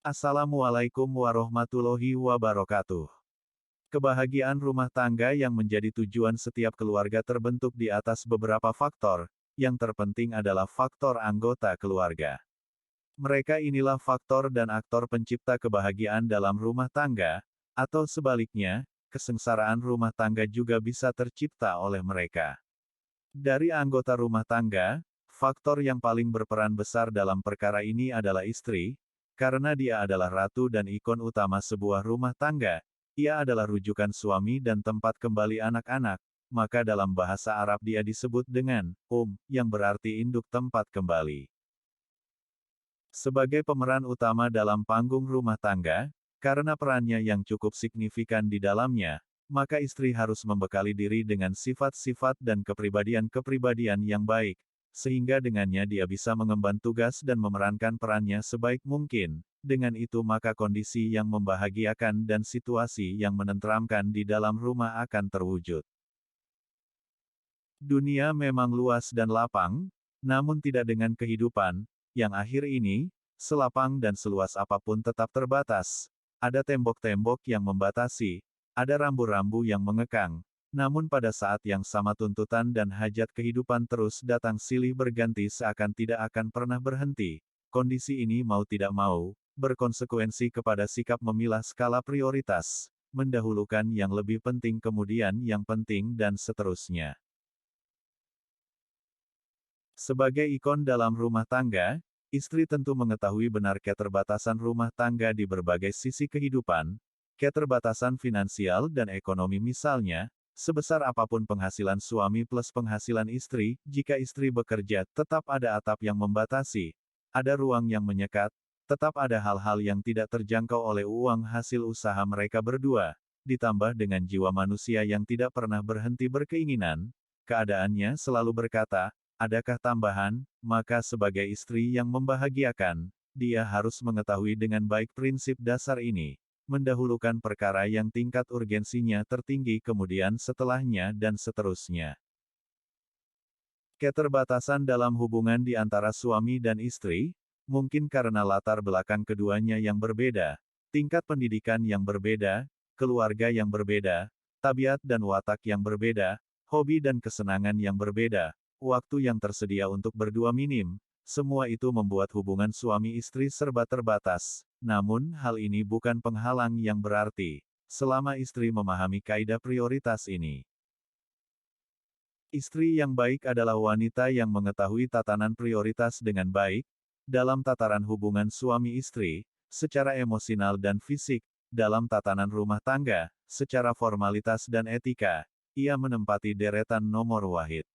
Assalamualaikum warahmatullahi wabarakatuh. Kebahagiaan rumah tangga yang menjadi tujuan setiap keluarga terbentuk di atas beberapa faktor, yang terpenting adalah faktor anggota keluarga. Mereka inilah faktor dan aktor pencipta kebahagiaan dalam rumah tangga, atau sebaliknya, kesengsaraan rumah tangga juga bisa tercipta oleh mereka. Dari anggota rumah tangga, faktor yang paling berperan besar dalam perkara ini adalah istri, karena dia adalah ratu dan ikon utama sebuah rumah tangga. Ia adalah rujukan suami dan tempat kembali anak-anak, maka dalam bahasa Arab dia disebut dengan yang berarti induk tempat kembali. Sebagai pemeran utama dalam panggung rumah tangga, karena perannya yang cukup signifikan di dalamnya, maka istri harus membekali diri dengan sifat-sifat dan kepribadian-kepribadian yang baik, sehingga dengannya dia bisa mengemban tugas dan memerankan perannya sebaik mungkin. Dengan itu maka kondisi yang membahagiakan dan situasi yang menenteramkan di dalam rumah akan terwujud. Dunia memang luas dan lapang, namun tidak dengan kehidupan, yang akhir ini, selapang dan seluas apapun tetap terbatas. Ada tembok-tembok yang membatasi, ada rambu-rambu yang mengekang, namun pada saat yang sama tuntutan dan hajat kehidupan terus datang silih berganti seakan tidak akan pernah berhenti. Kondisi ini mau tidak mau, berkonsekuensi kepada sikap memilah skala prioritas, mendahulukan yang lebih penting kemudian yang penting dan seterusnya. Sebagai ikon dalam rumah tangga, istri tentu mengetahui benar keterbatasan rumah tangga di berbagai sisi kehidupan, keterbatasan finansial dan ekonomi misalnya, sebesar apapun penghasilan suami plus penghasilan istri, jika istri bekerja tetap ada atap yang membatasi, ada ruang yang menyekat, tetap ada hal-hal yang tidak terjangkau oleh uang hasil usaha mereka berdua, ditambah dengan jiwa manusia yang tidak pernah berhenti berkeinginan, keadaannya selalu berkata, adakah tambahan? Maka sebagai istri yang membahagiakan, dia harus mengetahui dengan baik prinsip dasar ini, mendahulukan perkara yang tingkat urgensinya tertinggi kemudian setelahnya dan seterusnya. Keterbatasan dalam hubungan di antara suami dan istri, mungkin karena latar belakang keduanya yang berbeda, tingkat pendidikan yang berbeda, keluarga yang berbeda, tabiat dan watak yang berbeda, hobi dan kesenangan yang berbeda, waktu yang tersedia untuk berdua minim, semua itu membuat hubungan suami istri serba terbatas. Namun, hal ini bukan penghalang yang berarti, selama istri memahami kaidah prioritas ini. Istri yang baik adalah wanita yang mengetahui tatanan prioritas dengan baik, dalam tataran hubungan suami istri, secara emosional dan fisik, dalam tatanan rumah tangga, secara formalitas dan etika, ia menempati deretan nomor wahid.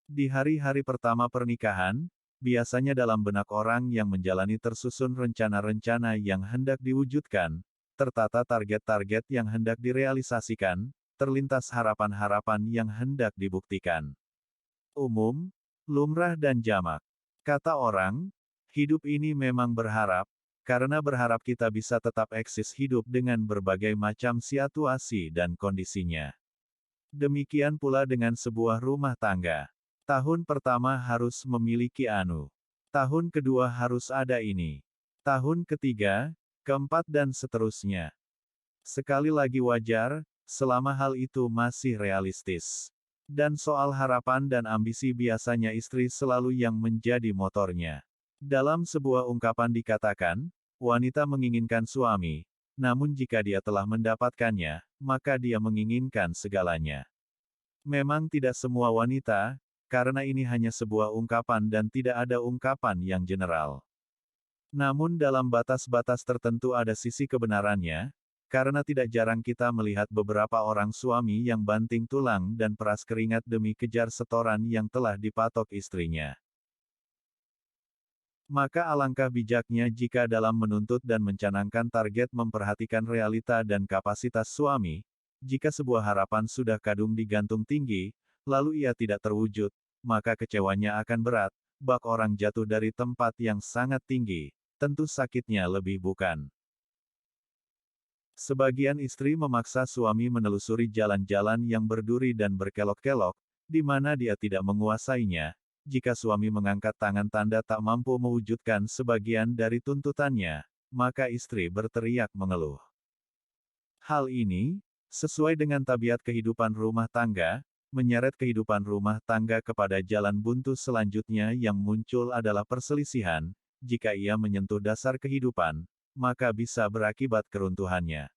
Di hari-hari pertama pernikahan, biasanya dalam benak orang yang menjalani tersusun rencana-rencana yang hendak diwujudkan, tertata target-target yang hendak direalisasikan, terlintas harapan-harapan yang hendak dibuktikan. Umum, lumrah dan jamak. Kata orang, hidup ini memang berharap, karena berharap kita bisa tetap eksis hidup dengan berbagai macam situasi dan kondisinya. Demikian pula dengan sebuah rumah tangga. Tahun pertama harus memiliki anu. Tahun kedua harus ada ini. Tahun ketiga, keempat dan seterusnya. Sekali lagi wajar, selama hal itu masih realistis. Dan soal harapan dan ambisi biasanya istri selalu yang menjadi motornya. Dalam sebuah ungkapan dikatakan, wanita menginginkan suami, namun jika dia telah mendapatkannya, maka dia menginginkan segalanya. Memang tidak semua wanita, karena ini hanya sebuah ungkapan dan tidak ada ungkapan yang general. Namun dalam batas-batas tertentu ada sisi kebenarannya, karena tidak jarang kita melihat beberapa orang suami yang banting tulang dan peras keringat demi kejar setoran yang telah dipatok istrinya. Maka alangkah bijaknya jika dalam menuntut dan mencanangkan target memperhatikan realita dan kapasitas suami, jika sebuah harapan sudah kadung digantung tinggi, lalu ia tidak terwujud, maka kecewanya akan berat, bak orang jatuh dari tempat yang sangat tinggi, tentu sakitnya lebih bukan. Sebagian istri memaksa suami menelusuri jalan-jalan yang berduri dan berkelok-kelok, di mana dia tidak menguasainya, jika suami mengangkat tangan tanda tak mampu mewujudkan sebagian dari tuntutannya, maka istri berteriak mengeluh. Hal ini, sesuai dengan tabiat kehidupan rumah tangga, menyeret kehidupan rumah tangga kepada jalan buntu selanjutnya yang muncul adalah perselisihan. Jika ia menyentuh dasar kehidupan, maka bisa berakibat keruntuhannya.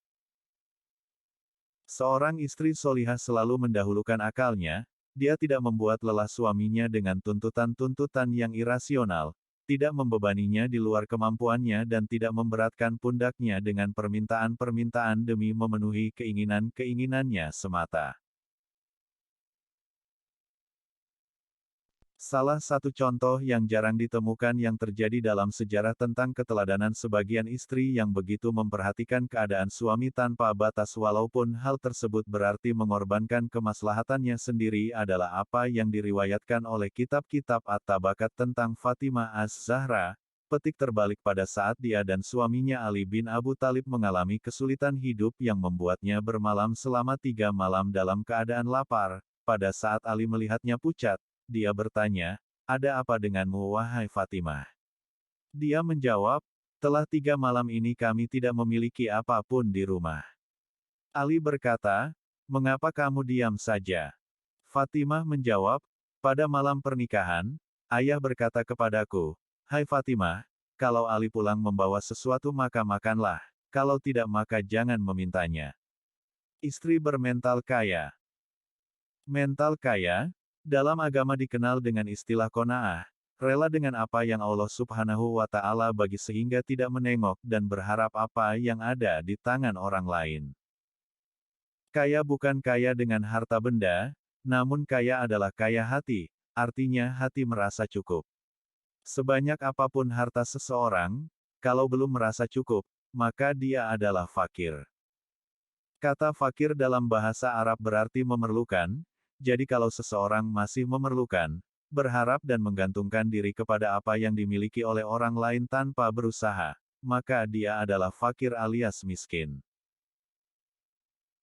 Seorang istri solihah selalu mendahulukan akalnya, dia tidak membuat lelah suaminya dengan tuntutan-tuntutan yang irasional, tidak membebaninya di luar kemampuannya dan tidak memberatkan pundaknya dengan permintaan-permintaan demi memenuhi keinginan-keinginannya semata. Salah satu contoh yang jarang ditemukan yang terjadi dalam sejarah tentang keteladanan sebagian istri yang begitu memperhatikan keadaan suami tanpa batas walaupun hal tersebut berarti mengorbankan kemaslahatannya sendiri adalah apa yang diriwayatkan oleh kitab-kitab At-Tabakat tentang Fatimah Az-Zahra, petik terbalik pada saat dia dan suaminya Ali bin Abu Thalib mengalami kesulitan hidup yang membuatnya bermalam selama 3 malam dalam keadaan lapar. Pada saat Ali melihatnya pucat, dia bertanya, "Ada apa denganmu wahai Fatimah?" Dia menjawab, "Telah 3 malam ini kami tidak memiliki apapun di rumah." Ali berkata, "Mengapa kamu diam saja?" Fatimah menjawab, "Pada malam pernikahan, ayah berkata kepadaku, 'Hai Fatimah, kalau Ali pulang membawa sesuatu maka makanlah, kalau tidak maka jangan memintanya.'" Istri bermental kaya. Mental kaya, dalam agama dikenal dengan istilah qanaah, rela dengan apa yang Allah Subhanahu wa Ta'ala bagi sehingga tidak menengok dan berharap apa yang ada di tangan orang lain. Kaya bukan kaya dengan harta benda, namun kaya adalah kaya hati, artinya hati merasa cukup. Sebanyak apapun harta seseorang, kalau belum merasa cukup, maka dia adalah fakir. Kata fakir dalam bahasa Arab berarti memerlukan. Jadi kalau seseorang masih memerlukan, berharap dan menggantungkan diri kepada apa yang dimiliki oleh orang lain tanpa berusaha, maka dia adalah fakir alias miskin.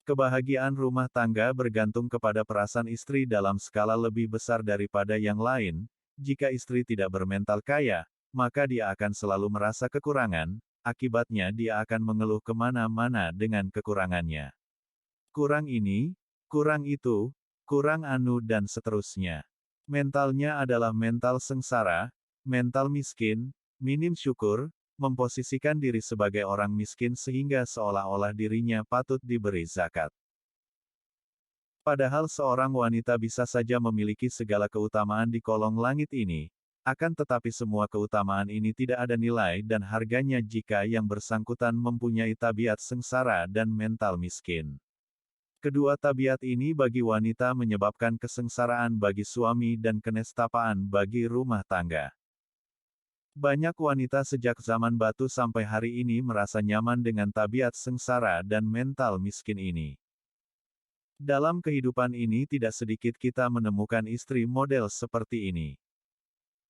Kebahagiaan rumah tangga bergantung kepada perasaan istri dalam skala lebih besar daripada yang lain. Jika istri tidak bermental kaya, maka dia akan selalu merasa kekurangan, akibatnya dia akan mengeluh kemana-mana dengan kekurangannya. Kurang ini, kurang itu, kurang anu dan seterusnya. Mentalnya adalah mental sengsara, mental miskin, minim syukur, memposisikan diri sebagai orang miskin sehingga seolah-olah dirinya patut diberi zakat. Padahal seorang wanita bisa saja memiliki segala keutamaan di kolong langit ini, akan tetapi semua keutamaan ini tidak ada nilai dan harganya jika yang bersangkutan mempunyai tabiat sengsara dan mental miskin. Kedua tabiat ini bagi wanita menyebabkan kesengsaraan bagi suami dan kenestapaan bagi rumah tangga. Banyak wanita sejak zaman batu sampai hari ini merasa nyaman dengan tabiat sengsara dan mental miskin ini. Dalam kehidupan ini tidak sedikit kita menemukan istri model seperti ini.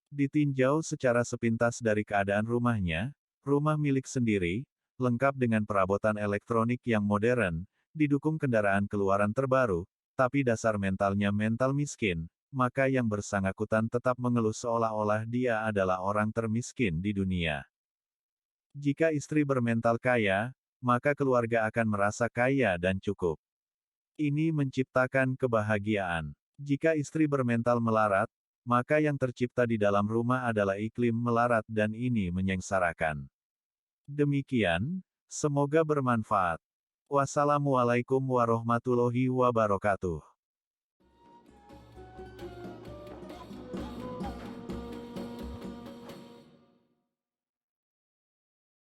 Ditinjau secara sepintas dari keadaan rumahnya, rumah milik sendiri, lengkap dengan perabotan elektronik yang modern, didukung kendaraan keluaran terbaru, tapi dasar mentalnya mental miskin, maka yang bersangkutan tetap mengeluh seolah-olah dia adalah orang termiskin di dunia. Jika istri bermental kaya, maka keluarga akan merasa kaya dan cukup. Ini menciptakan kebahagiaan. Jika istri bermental melarat, maka yang tercipta di dalam rumah adalah iklim melarat dan ini menyengsarakan. Demikian, semoga bermanfaat. Wassalamualaikum warahmatullahi wabarakatuh.